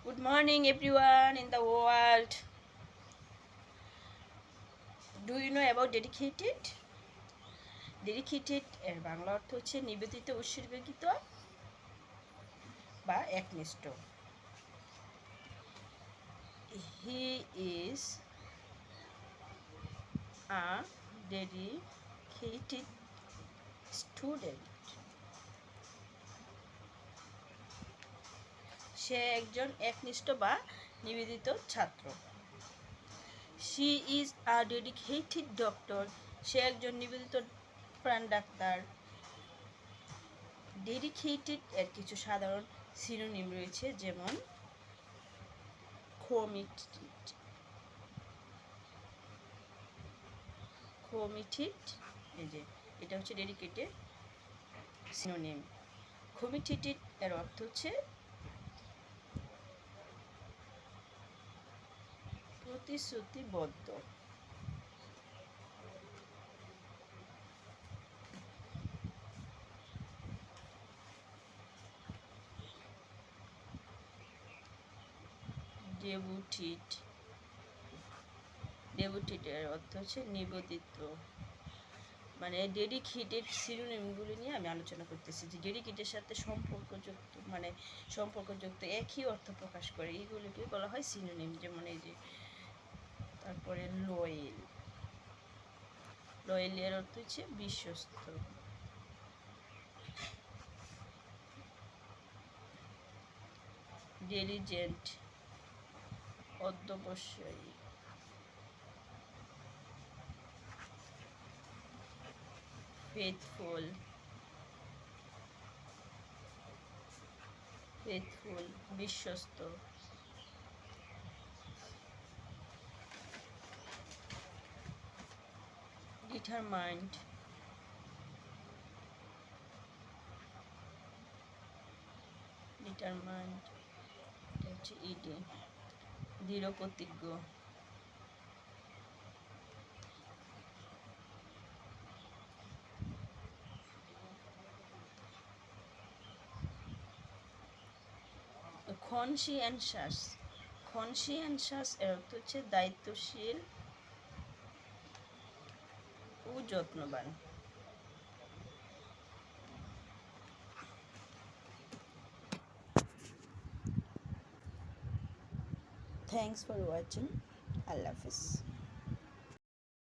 Good morning, everyone in the world. Do you know about dedicated? Dedicated এর বাংলা অর্থ হচ্ছে নিবেদিত উৎসর্গীকৃত বা একনিষ্ঠ। He is a dedicated student. সে একজন একনিষ্ঠ বা নিবেদিত ছাত্র। She is a dedicated doctor. সে একজন নিবেদিত প্রাণ ডাক্তার। ডেডিকেটেড এর কিছু সাধারণ সিনোনিম রয়েছে, যেমন কমিটেড, এই যে এটা হচ্ছে ডেডিকেটেড সিনোনিম। কমিটেড এর অর্থ হচ্ছে প্রতিশ্রুতিবদ্ধ। ডেভোটেড এর অর্থ হচ্ছে নিবেদিত। মানে ডেডিকেটেড সিনোনিমগুলো নিয়ে আমি আলোচনা করতেছি, যে ডেডিকেটের সাথে সম্পর্কযুক্ত একই অর্থ প্রকাশ করে, এইগুলোকে বলা হয় সিনোনিম। যেমন এই যে তারপরে লয়েল এর অর্থ হচ্ছে বিশ্বস্ত। ডিলিজেন্ট অধ্যবসায়ী। ফেথফুল বিশ্বস্ত। ডিটারমাইন্ড এটা হচ্ছে ইডি। দৃঢ় প্রতিজ্ঞ। কনসিয়েনশাস এর অর্থ হচ্ছে দায়িত্বশীল ও যত্নবান। Thanks for watching. Allah Hafiz.